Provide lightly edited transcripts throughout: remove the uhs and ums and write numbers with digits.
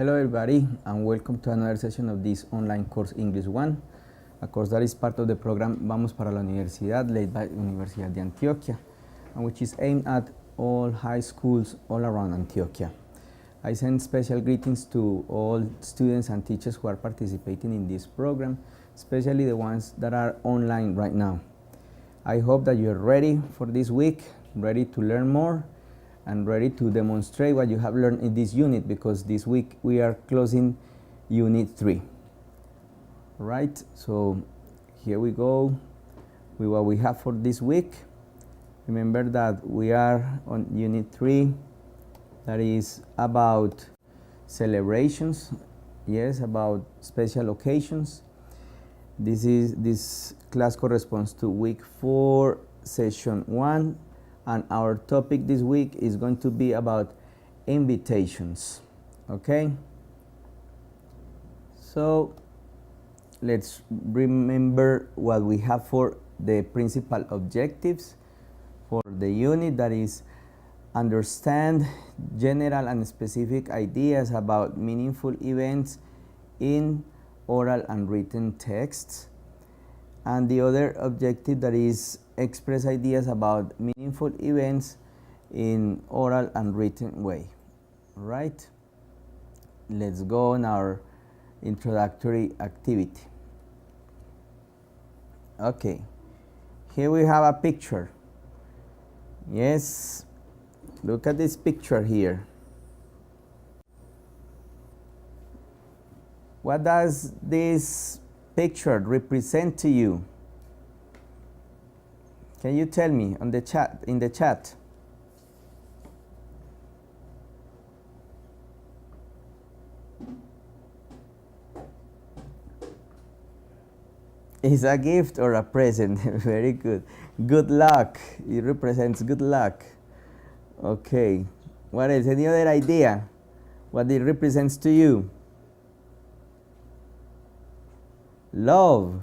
Hello everybody and welcome to another session of this online course English 1, a course that is part of the program Vamos para la Universidad led by Universidad de Antioquia and which is aimed at all high schools all around Antioquia. I send special greetings to all students and teachers who are participating in this program, especially the ones that are online right now. I hope that you're ready for this week, ready to learn more and ready to demonstrate what you have learned in this unit, because this week we are closing Unit 3. Right, so here we go with what we have for this week. Remember that we are on Unit 3, that is about celebrations, yes, about special occasions. This class corresponds to week 4, session 1. And our topic this week is going to be about invitations. Okay? So let's remember what we have for the principal objectives for the unit, that is understand general and specific ideas about meaningful events in oral and written texts. And the other objective, that is express ideas about meaningful events in oral and written way. Right? Let's go on our introductory activity. Okay, here we have a picture. Yes, look at this picture here. What does this picture represent to you? Can you tell me on the chat, in the chat? Is a gift or a present? Very good. Good luck. It represents good luck. Okay. What else? Any other idea? What it represents to you? Love.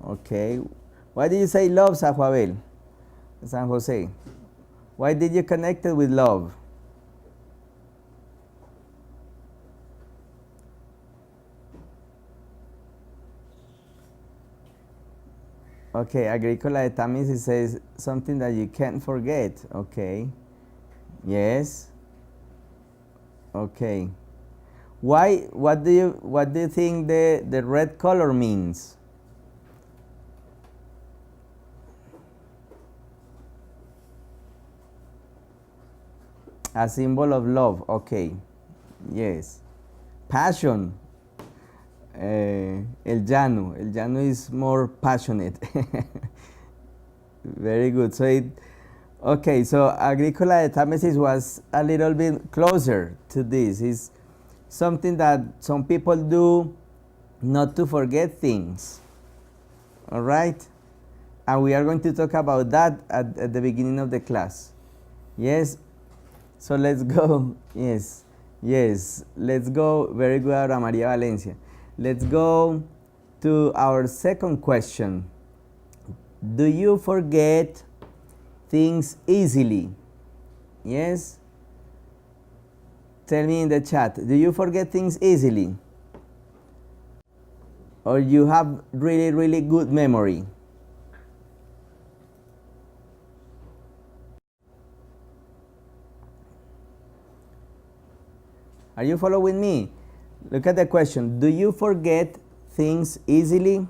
Okay. Why did you say love, Sajuabel? San Jose. Why did you connect it with love? Okay, Agrícola de Tamis, it says something that you can't forget. Okay. Yes. Okay. Why? What do you think the red color means? A symbol of love. Okay. Yes. Passion. El llano is more passionate. Very good. So okay, so Agrícola de Támesis was a little bit closer to this. It's something that some people do not to forget things. All right? And we are going to talk about that at the beginning of the class. Yes? So let's go. Yes. Yes. Let's go. Very good, Aura Maria Valencia. Let's go to our second question. Do you forget things easily? Yes? Tell me in the chat. Do you forget things easily? Or you have really, really good memory? Are you following me? Look at the question. Do you forget things easily?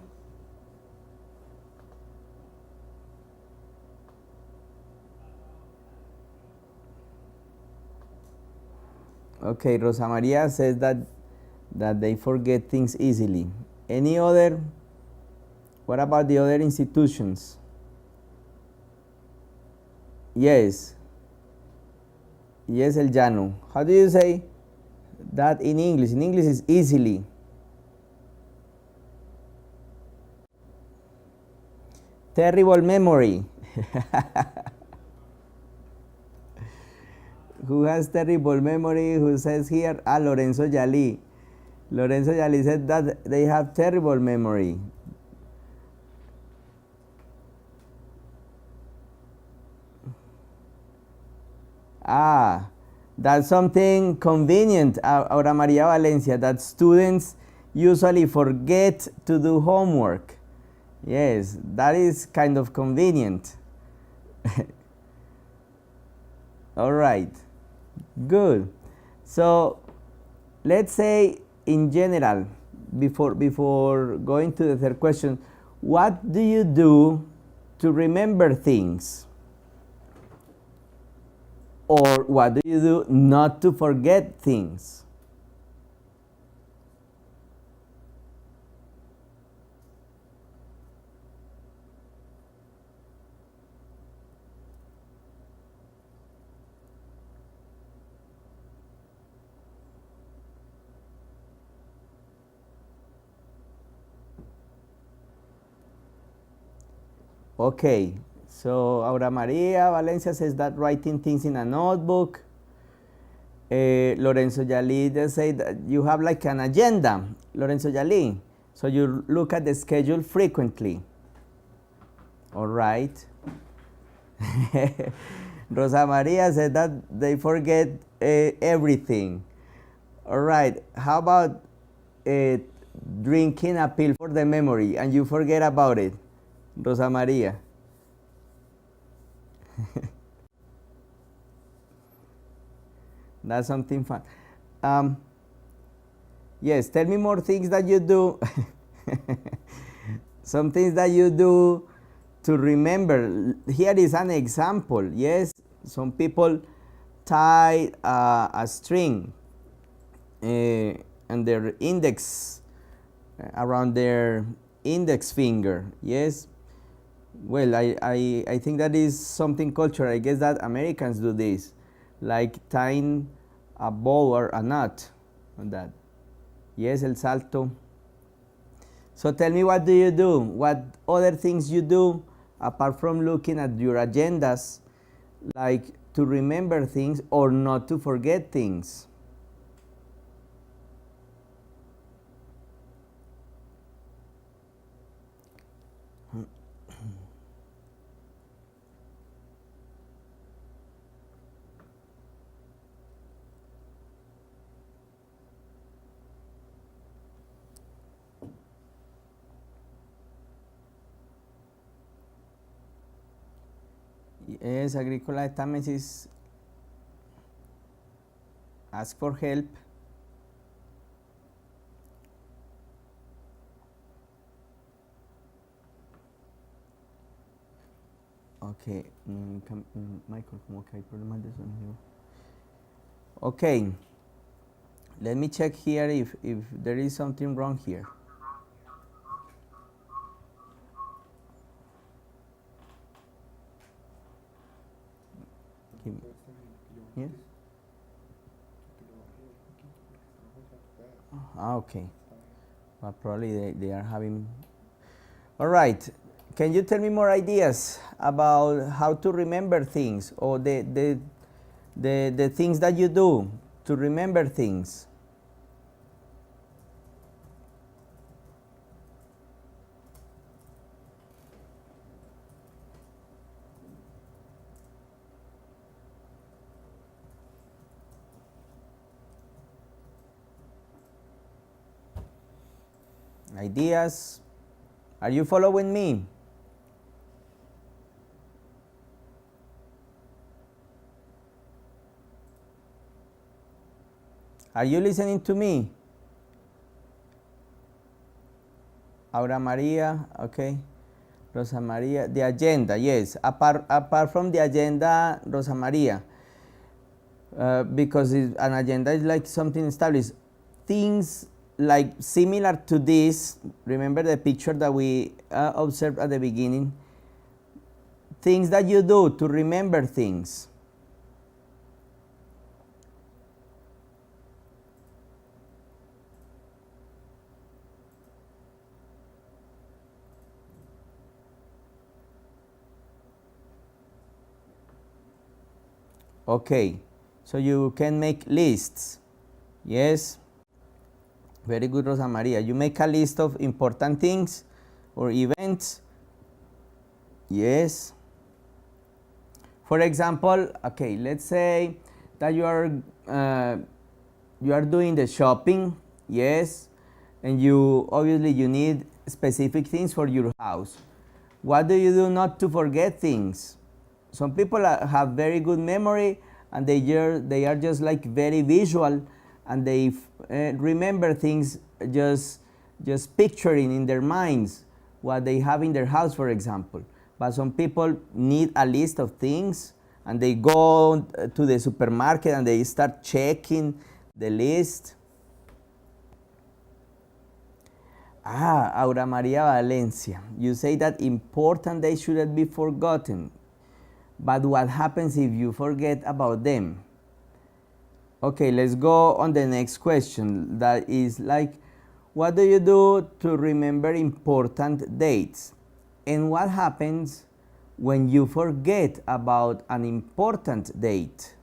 Okay, Rosa Maria says that they forget things easily. Any other? What about the other institutions? Yes. Yes, El Llano. How do you say that in English? In English is easily. Terrible memory. Who has terrible memory? Who says here? Lorenzo Yali. Lorenzo Yali said that they have terrible memory. That's something convenient, Aura Maria Valencia, that students usually forget to do homework. Yes, that is kind of convenient. All right, good. So let's say in general, before going to the third question, what do you do to remember things? Or what do you do not to forget things? Okay, so Aura Maria Valencia says that writing things in a notebook. Lorenzo Yali, they say that you have like an agenda, Lorenzo Yali. So you look at the schedule frequently. All right. Rosa Maria said that they forget everything. All right. How about drinking a pill for the memory and you forget about it? Rosa Maria. That's something fun. Yes, tell me more things that you do. Some things that you do to remember. Here is an example. Yes, some people tie a string and their index around their index finger. Yes. Well, I think that is something cultural. I guess that Americans do this, like tying a bow or a knot on that. Yes, el salto. So tell me, what do you do? What other things you do apart from looking at your agendas, like to remember things or not to forget things? Yes, Agrícola Tames is ask for help. Okay, Michael, como que hay problemas de sonido. Okay, let me check here if there is something wrong here. Yeah? Okay. Well, probably they are having. All right. Can you tell me more ideas about how to remember things, or the things that you do to remember things? Ideas? Are you following me? Are you listening to me? Aura Maria, okay. Rosa Maria, the agenda, yes. Apart from the agenda, Rosa Maria, because an agenda is like something established. Things like similar to this, remember the picture that we observed at the beginning, things that you do to remember things. Okay, so you can make lists. Yes. Very good, Rosa Maria. You make a list of important things or events. Yes. For example, okay, let's say that you are doing the shopping, yes, and you obviously you need specific things for your house. What do you do not to forget things? Some people have very good memory, and they are just like very visual, and they remember things just picturing in their minds what they have in their house, for example. But some people need a list of things, and they go to the supermarket and they start checking the list. Aura Maria Valencia, you say that important days shouldn't be forgotten, but what happens if you forget about them? Okay, let's go on the next question. That is like, what do you do to remember important dates? And what happens when you forget about an important date?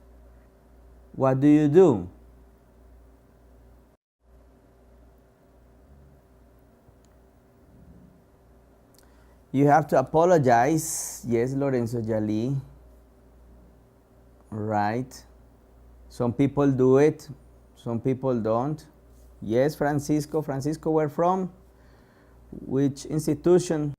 What do you do? You have to apologize. Yes, Lorenzo Jali. Right. Some people do it, some people don't. Yes, Francisco. Francisco, where from? Which institution?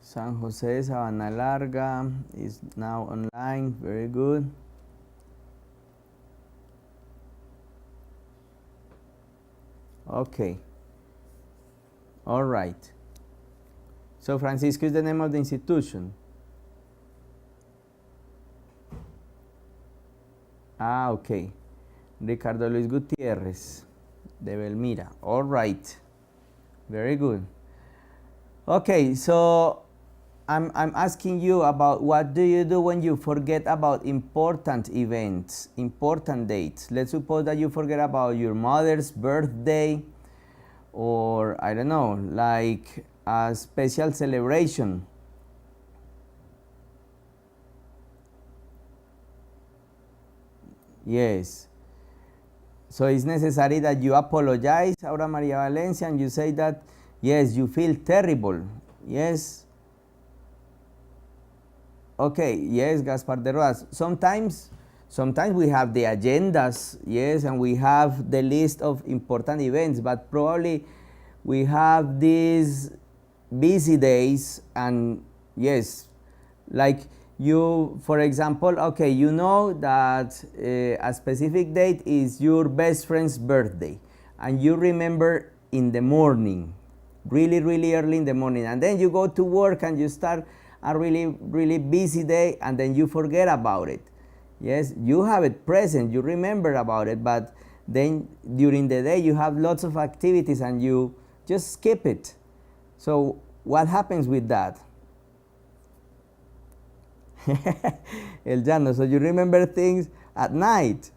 San Jose de Sabana Larga is now online. Very good. Okay. All right. So Francisco is the name of the institution. Okay. Ricardo Luis Gutierrez de Belmira. All right. Very good. Okay, so I'm asking you about what do you do when you forget about important events, important dates. Let's suppose that you forget about your mother's birthday, or I don't know, like a special celebration. Yes. So it's necessary that you apologize, Aura Maria Valencia, and you say that, yes, you feel terrible. Yes. Okay, yes, Gaspar de Rodas. Sometimes we have the agendas, yes, and we have the list of important events, but probably we have these busy days, and yes, like you, for example, okay, you know that a specific date is your best friend's birthday, and you remember in the morning, really early in the morning, and then you go to work and you start a really busy day, and then you forget about it. Yes, you have it present, you remember about it, but then during the day you have lots of activities and you just skip it. So what happens with that? El Llano, so you remember things at night.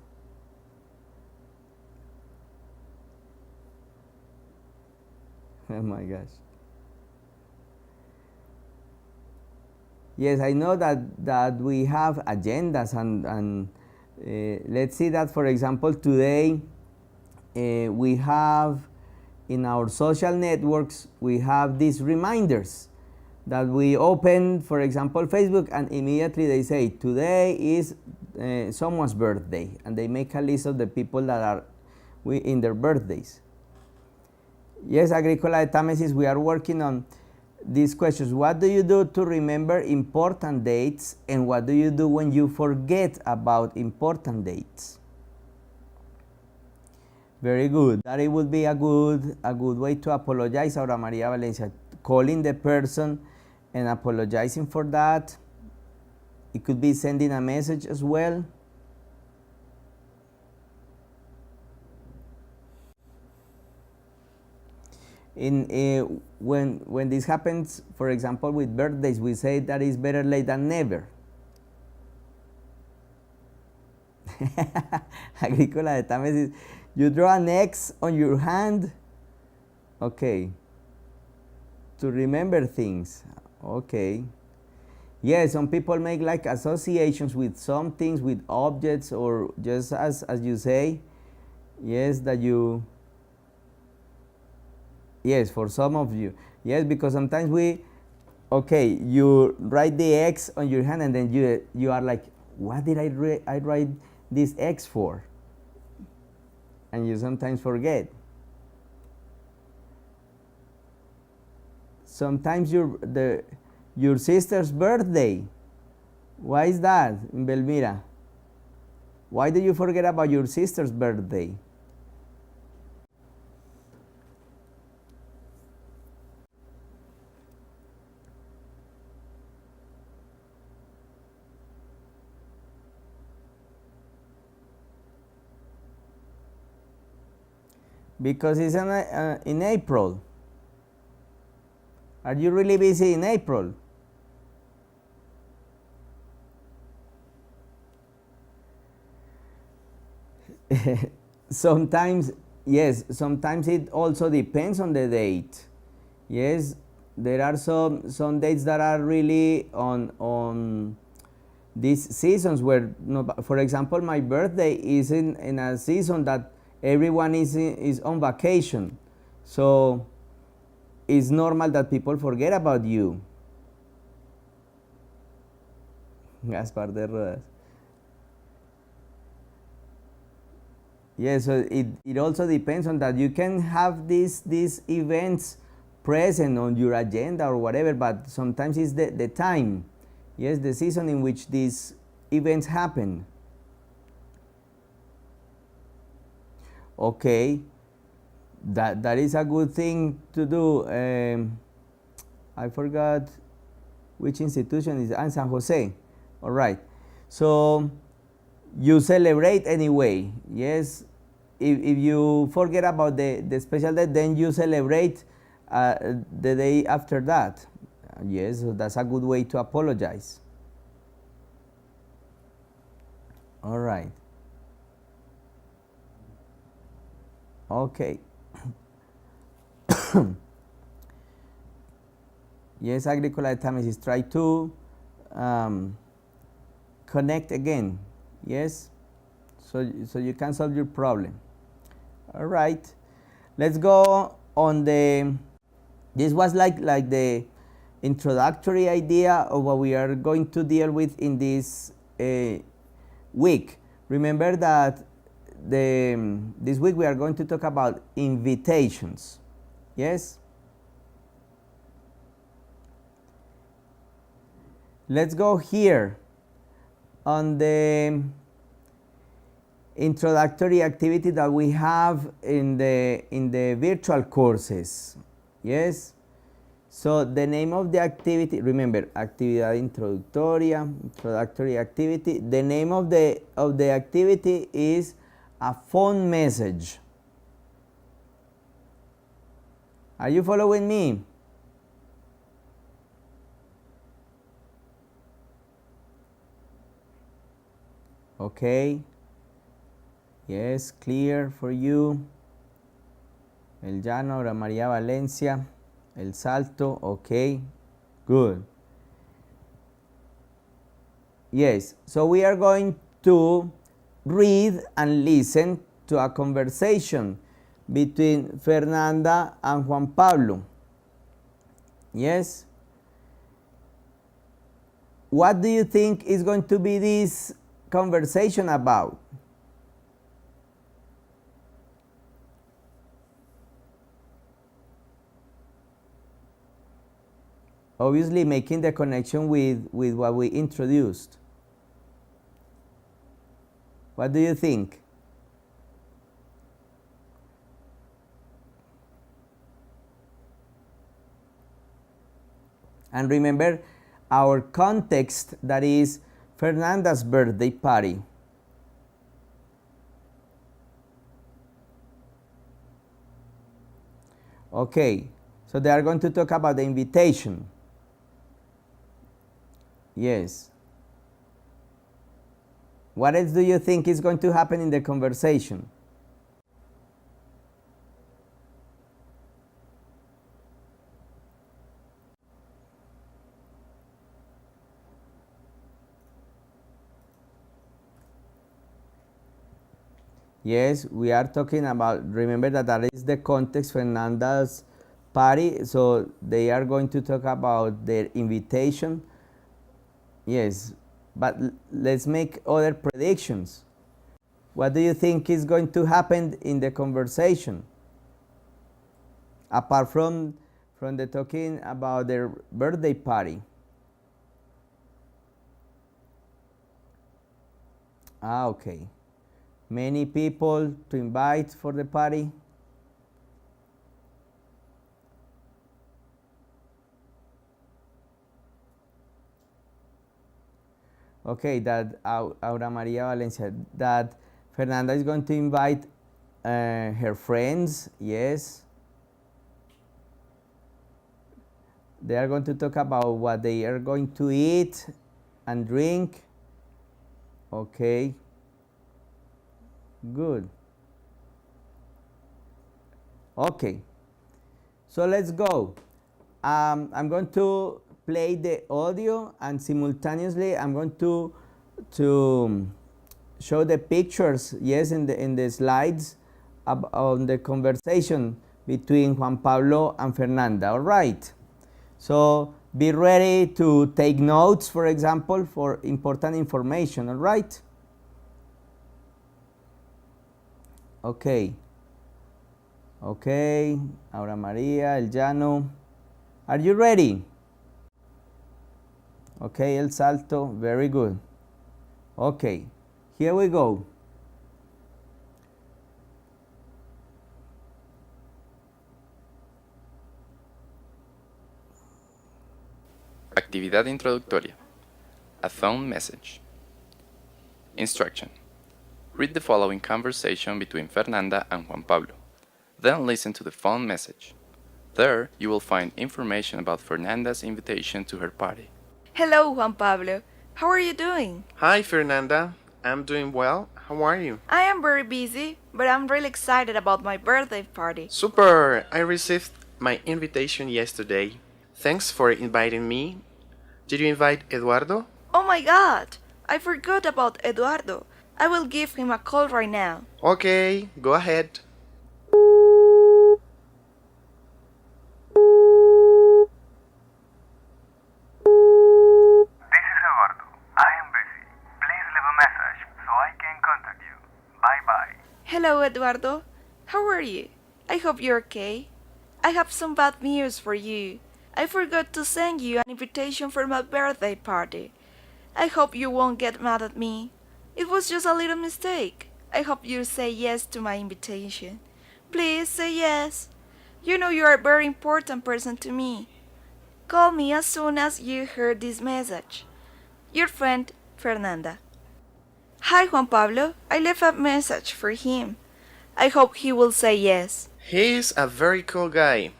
Oh my gosh. Yes, I know that we have agendas, and let's see that, for example, today we have in our social networks, we have these reminders that we open, for example, Facebook, and immediately they say, today is someone's birthday, and they make a list of the people that are in their birthdays. Yes, Agricola de Támesis, we are working on these questions. What do you do to remember important dates, and what do you do when you forget about important dates? Very good. That it would be a good way to apologize, Aura Maria Valencia. Calling the person and apologizing for that. It could be sending a message as well. When this happens, for example, with birthdays, we say that it's better late than never. Agricola de Támesis, you draw an X on your hand. Okay. To remember things. Okay. Yes, some people make like associations with some things, with objects, or just as you say, yes, that you, yes, for some of you, yes, because sometimes we, okay, you write the X on your hand and then you are like, what did I write this X for? And you sometimes forget. Sometimes your sister's birthday. Why is that, Belmira? Why do you forget about your sister's birthday? Because it's in April. Are you really busy in April? Sometimes, yes, sometimes it also depends on the date. Yes, there are some dates that are really on these seasons where, no, for example, my birthday is in a season that everyone is on vacation. So it's normal that people forget about you. Gaspar de Rodas. Yes, so it also depends on that. You can have these events present on your agenda or whatever, but sometimes it's the time. Yes, the season in which these events happen. Okay, that is a good thing to do. I forgot which institution is San Jose. All right, so you celebrate anyway. Yes, if you forget about the special day, then you celebrate the day after that. Yes, so that's a good way to apologize. All right. Okay. Yes, Agricola de Temas is try to connect again. Yes, so you can solve your problem. All right, let's go on the, this was like the introductory idea of what we are going to deal with in this week. Remember that this week we are going to talk about invitations. Yes, let's go here on the introductory activity that we have in the virtual courses. Yes, so the name of the activity, remember, actividad introductory activity. The name of the activity is a phone message. Are you following me? Okay. Yes, clear for you. El Llano, Ahora María Valencia, El Salto, okay, good. Yes, so we are going to read and listen to a conversation between Fernanda and Juan Pablo. Yes. What do you think is going to be this conversation about? Obviously making the connection with what we introduced. What do you think? And remember our context, that is Fernanda's birthday party. Okay, so they are going to talk about the invitation. Yes. What else do you think is going to happen in the conversation? Yes, we are talking about, remember that is the context, Fernanda's party, so they are going to talk about their invitation. Yes, but let's make other predictions. What do you think is going to happen in the conversation? Apart from the talking about their birthday party. Okay. Many people to invite for the party. Okay, that Aura Maria Valencia, that Fernanda is going to invite her friends. Yes. They are going to talk about what they are going to eat and drink. Okay. Good. Okay. So let's go. I'm going to play the audio, and simultaneously I'm going to show the pictures, yes, in the slides on the conversation between Juan Pablo and Fernanda. All right. So be ready to take notes, for example, for important information. All right. Okay. Okay. Aura María, El Llano. Are you ready? Okay, El Salto. Very good. Okay. Here we go. Actividad introductoria. A phone message. Instruction. Read the following conversation between Fernanda and Juan Pablo. Then listen to the phone message. There, you will find information about Fernanda's invitation to her party. Hello, Juan Pablo. How are you doing? Hi, Fernanda. I'm doing well. How are you? I am very busy, but I'm really excited about my birthday party. Super! I received my invitation yesterday. Thanks for inviting me. Did you invite Eduardo? Oh my god! I forgot about Eduardo. I will give him a call right now. Okay, go ahead. This is Eduardo. I am busy. Please leave a message so I can contact you. Bye-bye. Hello, Eduardo. How are you? I hope you're okay. I have some bad news for you. I forgot to send you an invitation for my birthday party. I hope you won't get mad at me. It was just a little mistake. I hope you say yes to my invitation. Please say yes. You know you are a very important person to me. Call me as soon as you heard this message. Your friend, Fernanda. Hi, Juan Pablo. I left a message for him. I hope he will say yes. He's a very cool guy.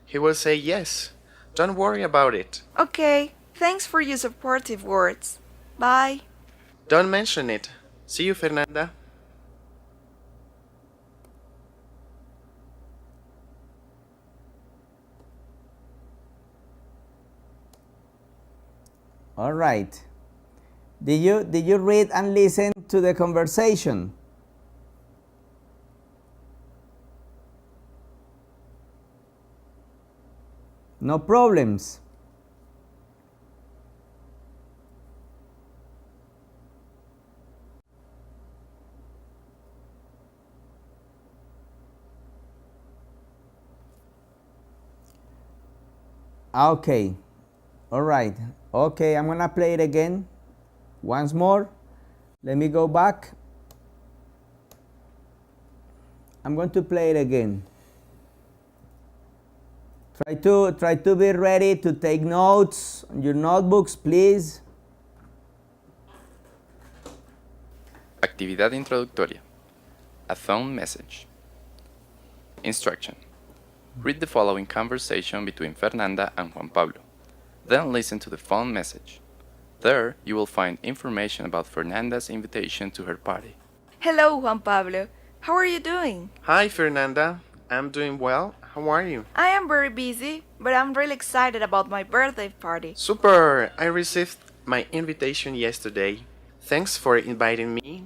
He will say yes. Don't worry about it. Okay, thanks for your supportive words. Bye. Don't mention it. See you, Fernanda. All right. Did you read and listen to the conversation? No problems. Okay. All right. Okay, I'm gonna play it again once more. Let me go back. I'm going to play it again. Try to be ready to take notes on your notebooks, please. Actividad introductoria. A phone message. Instruction. Read the following conversation between Fernanda and Juan Pablo. Then listen to the phone message. There, you will find information about Fernanda's invitation to her party. Hello, Juan Pablo. How are you doing? Hi, Fernanda. I'm doing well. How are you? I am very busy, but I'm really excited about my birthday party. Super! I received my invitation yesterday. Thanks for inviting me.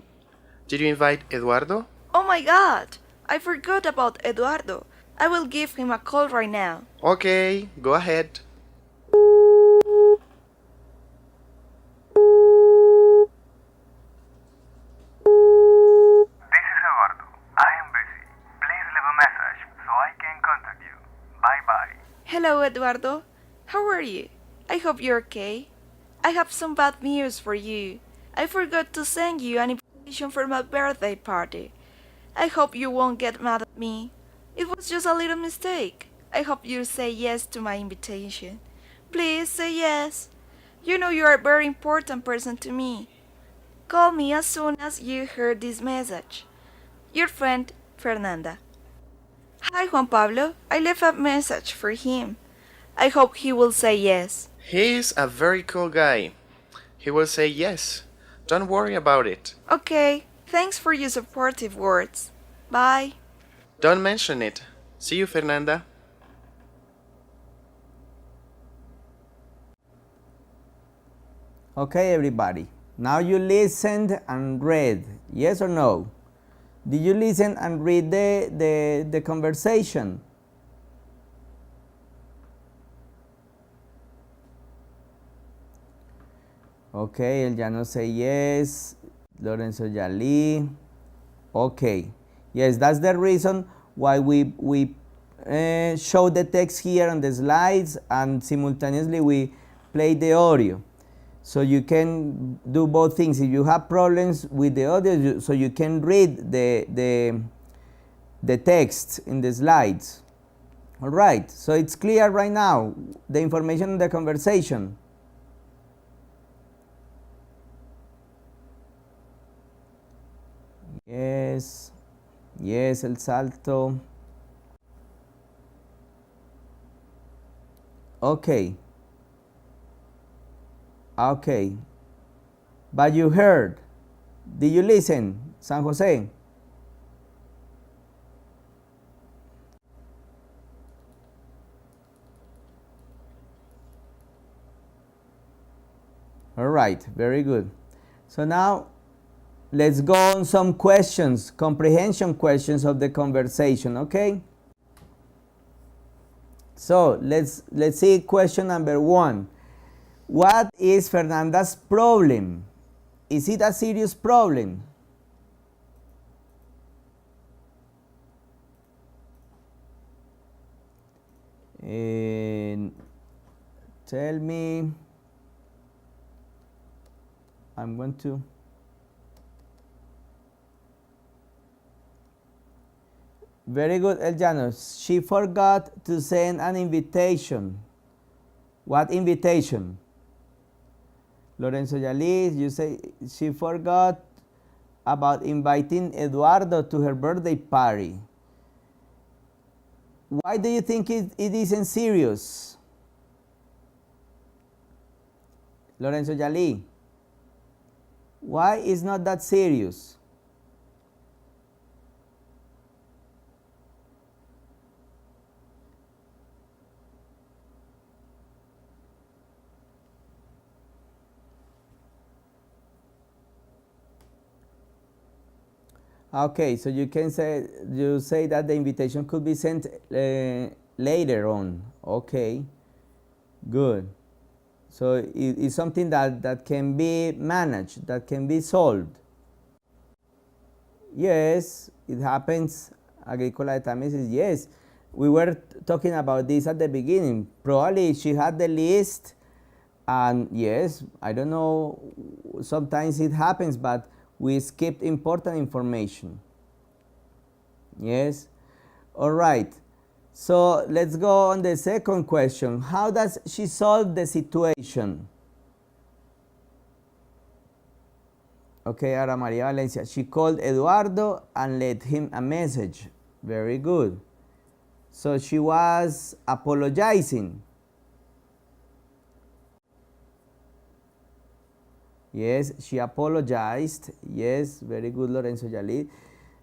Did you invite Eduardo? Oh Oh my god! I forgot about Eduardo. I will give him a call right now. Okay, go ahead. This is Eduardo. I am busy. Please leave a message so I can contact you. Bye bye. Hello, Eduardo. How are you? I hope you're okay. I have some bad news for you. I forgot to send you an invitation for my birthday party. I hope you won't get mad at me. It was just a little mistake. I hope you'll say yes to my invitation. Please say yes. You know you are a very important person to me. Call me as soon as you heard this message. Your friend, Fernanda. Hi, Juan Pablo. I left a message for him. I hope he will say yes. He's a very cool guy. He will say yes. Don't worry about it. Okay, thanks for your supportive words. Bye. Don't mention it. See you, Fernanda. Okay, everybody. Now you listened and read. Yes or no? Did you listen and read the conversation? Okay, El Llano say yes. Lorenzo Yali. Okay. Yes, that's the reason why we show the text here on the slides and simultaneously we play the audio. So you can do both things. If you have problems with the audio, so you can read the text in the slides. All right, so it's clear right now, the information in the conversation. Yes, yes, El Salto. Okay. Okay. But you heard. Did you listen, San Jose? All right, very good. So now let's go on some questions, comprehension questions of the conversation, okay? So let's see question number 1. What is Fernanda's problem? Is it a serious problem? And tell me. I'm going to. Very good, El Llano. She forgot to send an invitation. What invitation? Lorenzo Yalis, you say she forgot about inviting Eduardo to her birthday party. Why do you think it isn't serious? Lorenzo Yali, why is not that serious? Okay, so you say that the invitation could be sent later on. Okay, good. So it's something that can be managed, that can be solved. Yes, it happens. Agricola de Tamis says yes. We were talking about this at the beginning. Probably she had the list, and yes, I don't know, sometimes it happens, but we skipped important information. Yes. All right. So let's go on the second question. How does she solve the situation? Okay, Ara Maria Valencia. She called Eduardo and left him a message. Very good. So she was apologizing. Yes, she apologized. Yes, very good, Lorenzo Yali.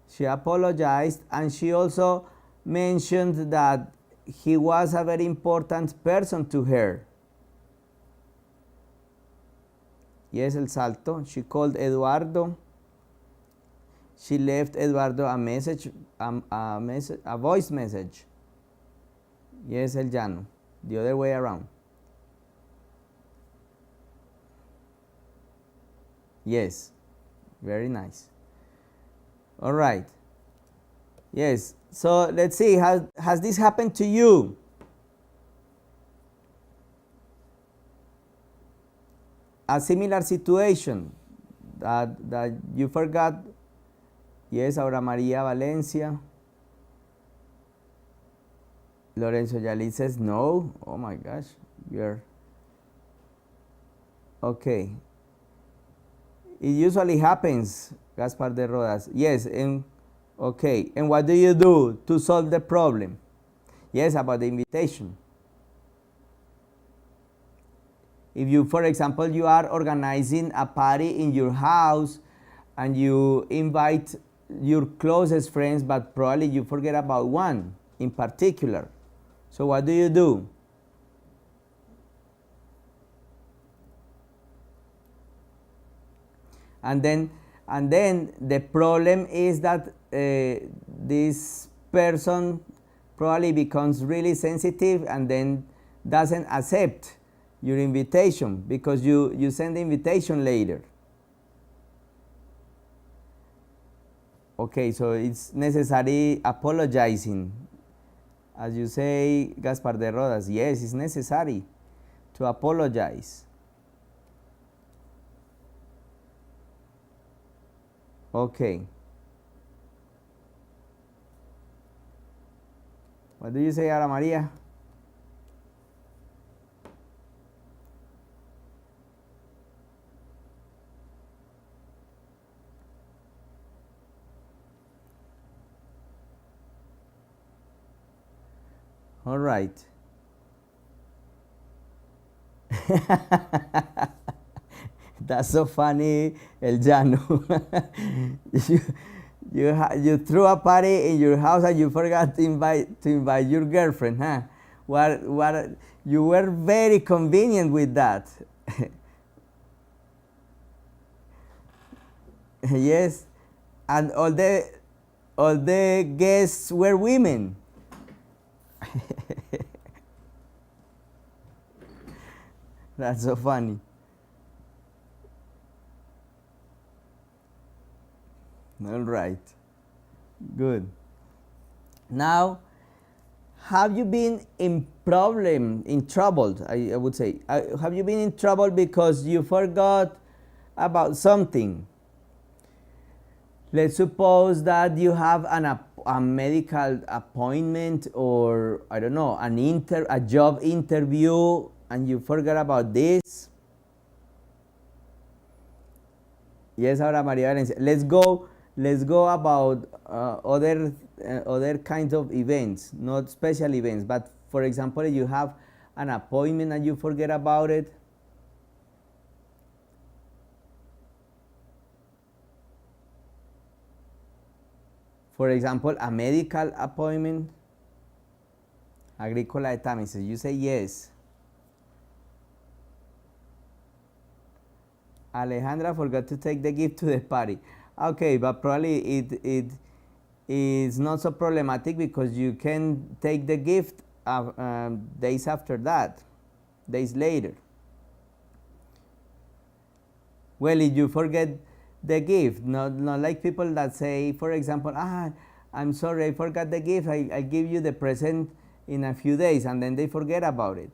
She apologized, and she also mentioned that he was a very important person to her. Yes, El Salto. She called Eduardo. she left Eduardo a message, a voice message. Yes, el llano. The other way around. Yes, very nice. All right. Yes, so let's see, has this happened to you? A similar situation that you forgot. Yes, Aura María Valencia. Lorenzo Yalit says no. Oh my gosh, you're okay. It usually happens, Gaspar de Rodas. Yes, and okay. And what do you do to solve the problem? Yes, about the invitation. If you, for example, you are organizing a party in your house and you invite your closest friends, but probably you forget about one in particular. So what do you do? And then the problem is that this person probably becomes really sensitive and then doesn't accept your invitation because you send the invitation later. Okay, so it's necessary apologizing. As you say, Gaspar de Rodas, yes, it's necessary to apologize. Okay. What do you say, Ara María? All right. That's so funny, El Llano. you threw a party in your house and you forgot to invite your girlfriend, huh? What you were very convenient with that. Yes, and all the guests were women. That's so funny. All right, good. Now, have you been in trouble, I would say. Have you been in trouble because you forgot about something? Let's suppose that you have a medical appointment or, I don't know, a job interview and you forgot about this. Yes, Aura María Valencia. Let's go about other kinds of events, not special events, but for example, if you have an appointment and you forget about it. For example, a medical appointment. Agrícola de Tamis, you say yes. Alejandra forgot to take the gift to the party. Okay, but probably it is not so problematic because you can take the gift days after that, days later. Well, if you forget the gift, not like people that say, for example, I'm sorry, I forgot the gift, I give you the present in a few days, and then they forget about it.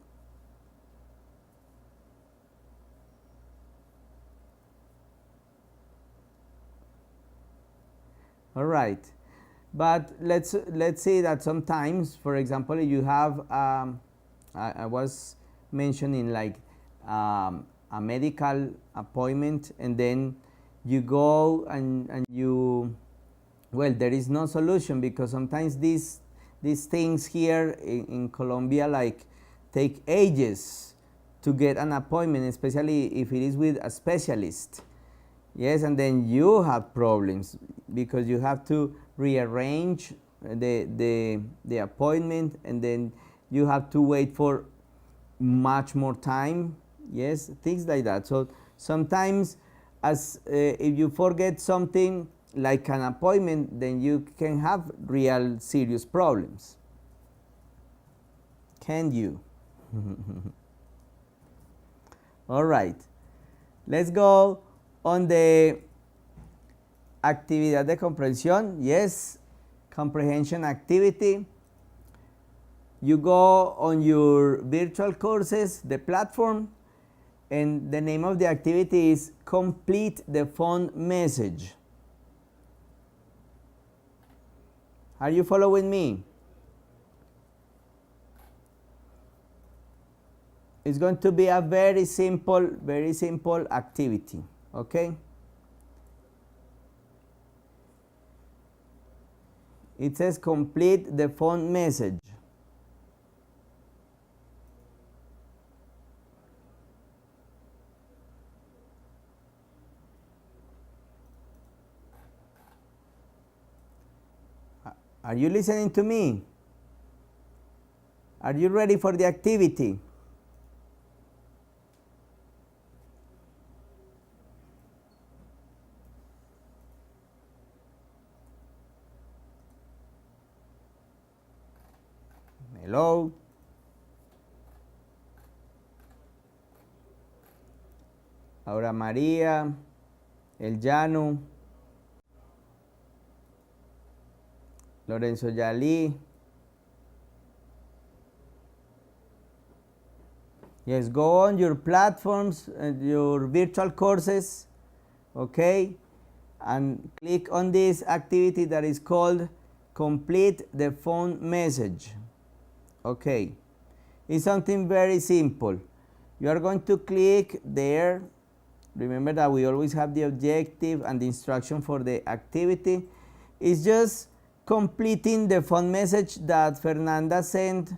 All right, but let's say that sometimes, for example, you have I was mentioning like a medical appointment, and then you go and you, well, there is no solution because sometimes these things here in Colombia like take ages to get an appointment, especially if it is with a specialist. Yes, and then you have problems because you have to rearrange the appointment, and then you have to wait for much more time. Yes, things like that. So sometimes, as if you forget something, like an appointment, then you can have real serious problems. Can you? All right. Let's go on the actividad de comprensión. Yes, comprehension activity. You go on your virtual courses, the platform, and the name of the activity is complete the phone message. Are you following me? It's going to be a very simple activity, okay? It says complete the phone message. Are you listening to me? Are you ready for the activity? Hello? Ahora María, El Llano, Lorenzo Yali. Yes, go on your platforms, your virtual courses, okay, and click on this activity that is called complete the phone message. Okay, it's something very simple. You are going to click there. Remember that we always have the objective and the instruction for the activity. It's just completing the phone message that Fernanda sent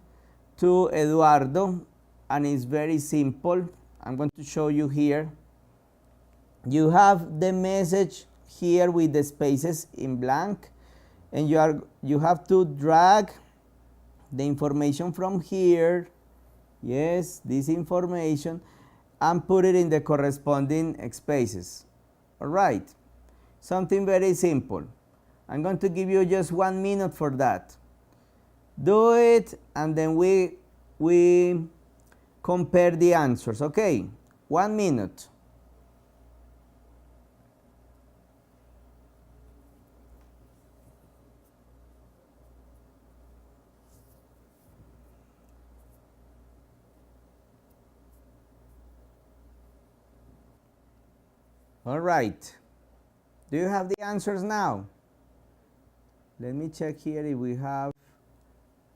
to Eduardo, and it's very simple. I'm going to show you here. You have the message here with the spaces in blank, and you have to drag the information from here, yes, this information, and put it in the corresponding spaces. All right, something very simple. I'm going to give you just 1 minute for that. Do it, and then we compare the answers, okay? 1 minute. All right. Do you have the answers now? Let me check here if we have.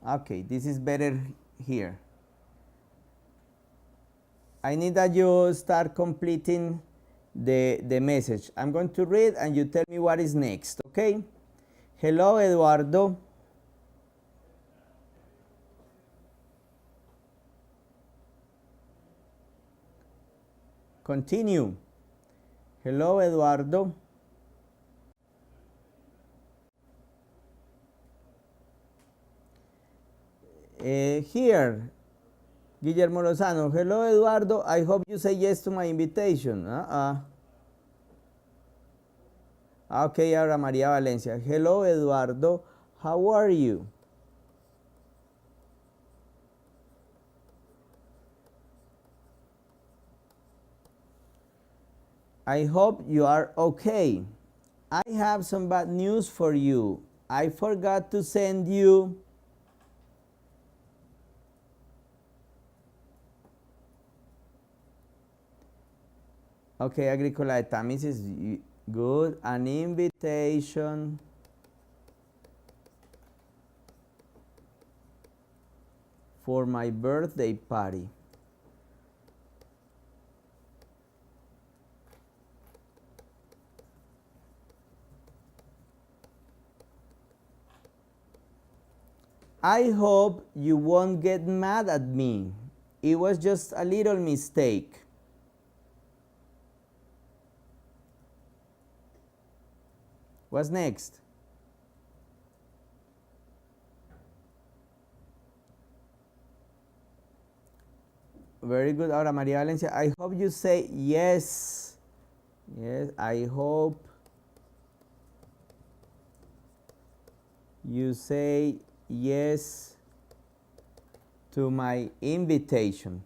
Okay, this is better here. I need that you start completing the message. I'm going to read and you tell me what is next, okay? Hello, Eduardo. Continue. Hello, Eduardo. Here, Guillermo Lozano. Hello, Eduardo. I hope you say yes to my invitation. Okay, ahora María Valencia. Hello, Eduardo. How are you? I hope you are okay. I have some bad news for you. I forgot to send you. Okay, Agricola de Tamis is good. An invitation for my birthday party. I hope you won't get mad at me. It was just a little mistake. What's next? Very good. Ahora María Valencia, I hope you say yes. Yes, I hope you say yes to my invitation.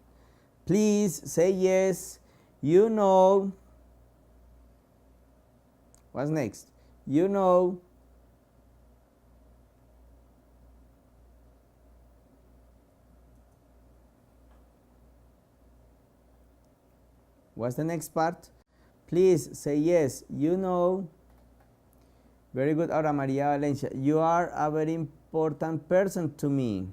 Please say yes. You know. What's next? You know. What's the next part? Please say yes. You know. Very good, Aura Maria Valencia. You are a very important person to me.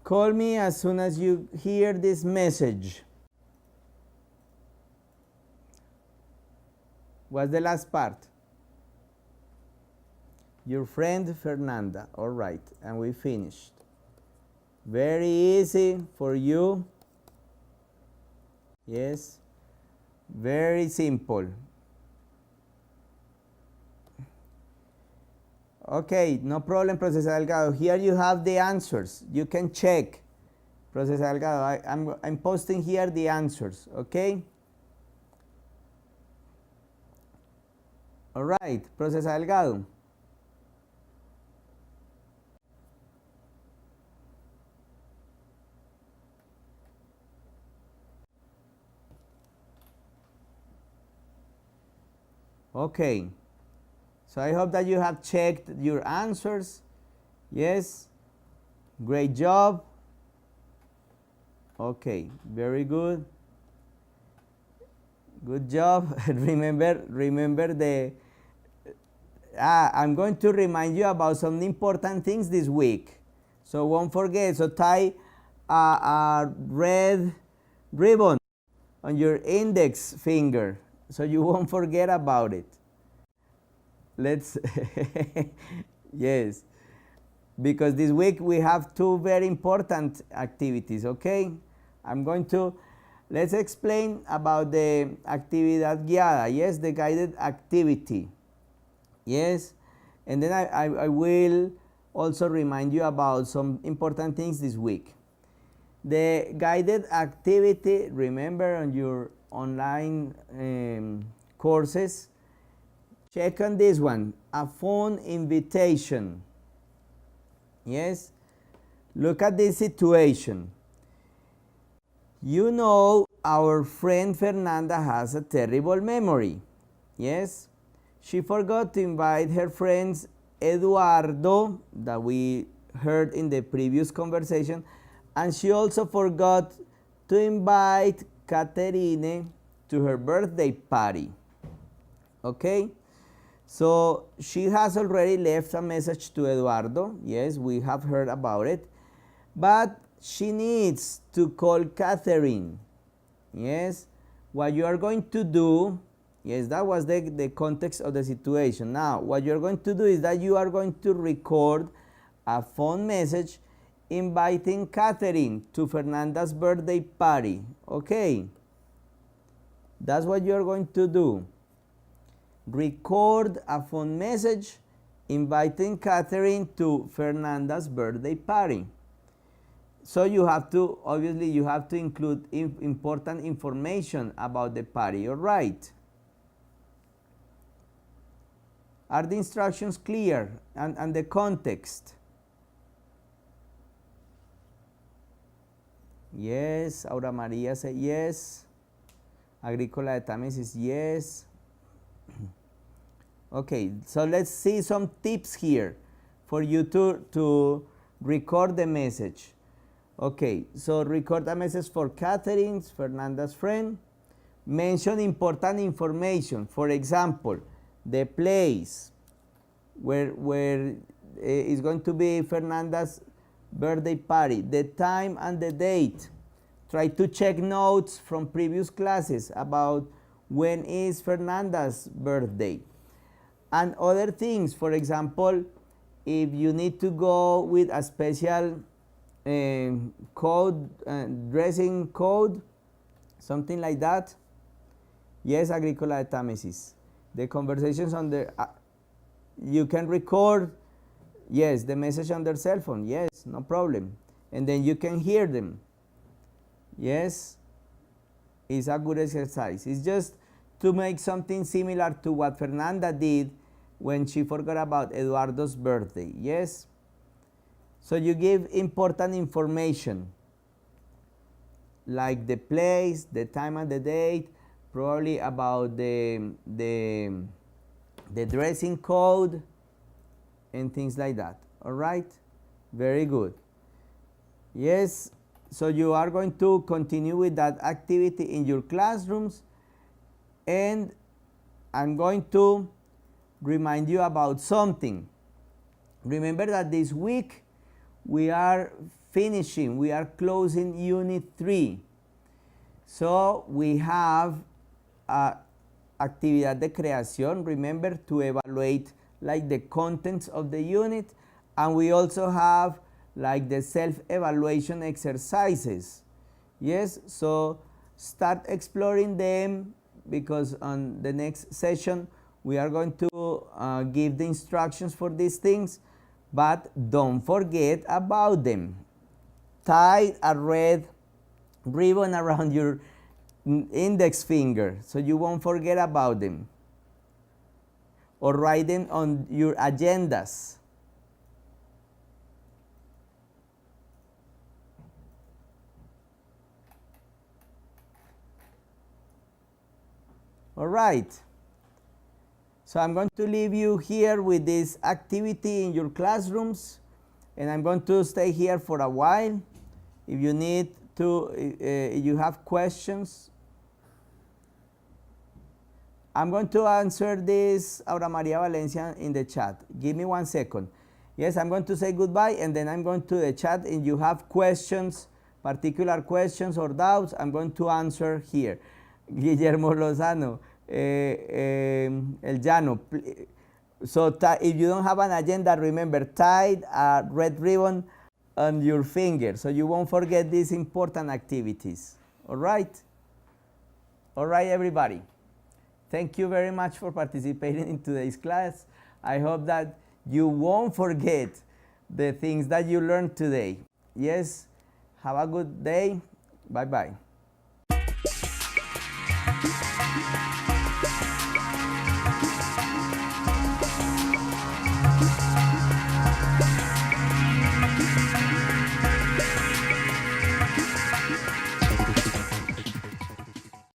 Call me as soon as you hear this message. What's the last part? Your friend Fernanda. All right, and we finished. Very easy for you. Yes, very simple. Okay, no problem, Professor Delgado. Here you have the answers. You can check. Professor Delgado, I'm posting here the answers, okay? All right, Professor Delgado. Okay. So I hope that you have checked your answers. Yes. Great job. Okay, very good. Good job. remember the I'm going to remind you about some important things this week. So won't forget. So tie a red ribbon on your index finger so you won't forget about it. Let's yes, because this week we have two very important activities. Okay, let's explain about the actividad guiada. Yes, the guided activity. Yes, and then I will also remind you about some important things this week. The guided activity, remember on your online courses, check on this one, a phone invitation. Yes, look at this situation. You know our friend Fernanda has a terrible memory. Yes, she forgot to invite her friends Eduardo, that we heard in the previous conversation, and she also forgot to invite Caterine to her birthday party. Okay, so she has already left a message to Eduardo. Yes, we have heard about it, but she needs to call Catherine. Yes, what you are going to do, yes, that was the context of the situation. Now, what you're going to do is that you are going to record a phone message inviting Catherine to Fernanda's birthday party. Okay, that's what you're going to do. Record a phone message inviting Catherine to Fernanda's birthday party. So you have to, obviously, you have to include important information about the party. All right. Are the instructions clear and the context? Yes. Aura Maria said yes. Agrícola de Temas is yes. Okay, so let's see some tips here for you to record the message. Okay, so record a message for Catherine, Fernanda's friend. Mention important information. For example, the place where is going to be Fernanda's birthday party, the time and the date. Try to check notes from previous classes about when is Fernanda's birthday. And other things, for example, if you need to go with a special code, dressing code, something like that. Yes, Agrícola de Támesis. The conversations on the, you can record Yes, the message on their cell phone. Yes, no problem. And then you can hear them. Yes, it's a good exercise. It's just to make something similar to what Fernanda did when she forgot about Eduardo's birthday. Yes. So you give important information like the place, the time and the date, probably about the dressing code and things like that. All right, very good. Yes, so you are going to continue with that activity in your classrooms, and I'm going to remind you about something. Remember that this week we are finishing, we are closing Unit 3. So we have actividad de creación, remember, to evaluate like the contents of the unit, and we also have like the self-evaluation exercises. Yes, so start exploring them, because on the next session we are going to give the instructions for these things, but don't forget about them. Tie a red ribbon around your index finger so you won't forget about them, or write them on your agendas. All right, so I'm going to leave you here with this activity in your classrooms, and I'm going to stay here for a while. If you need to, if you have questions, I'm going to answer this, Aura Maria Valencia, in the chat. Give me 1 second. Yes, I'm going to say goodbye, and then I'm going to the chat, and you have questions, particular questions or doubts, I'm going to answer here. Guillermo Lozano, El Llano. So if you don't have an agenda, remember, tie a red ribbon on your finger so you won't forget these important activities. All right? All right, everybody. Thank you very much for participating in today's class. I hope that you won't forget the things that you learned today. Yes, have a good day. Bye-bye.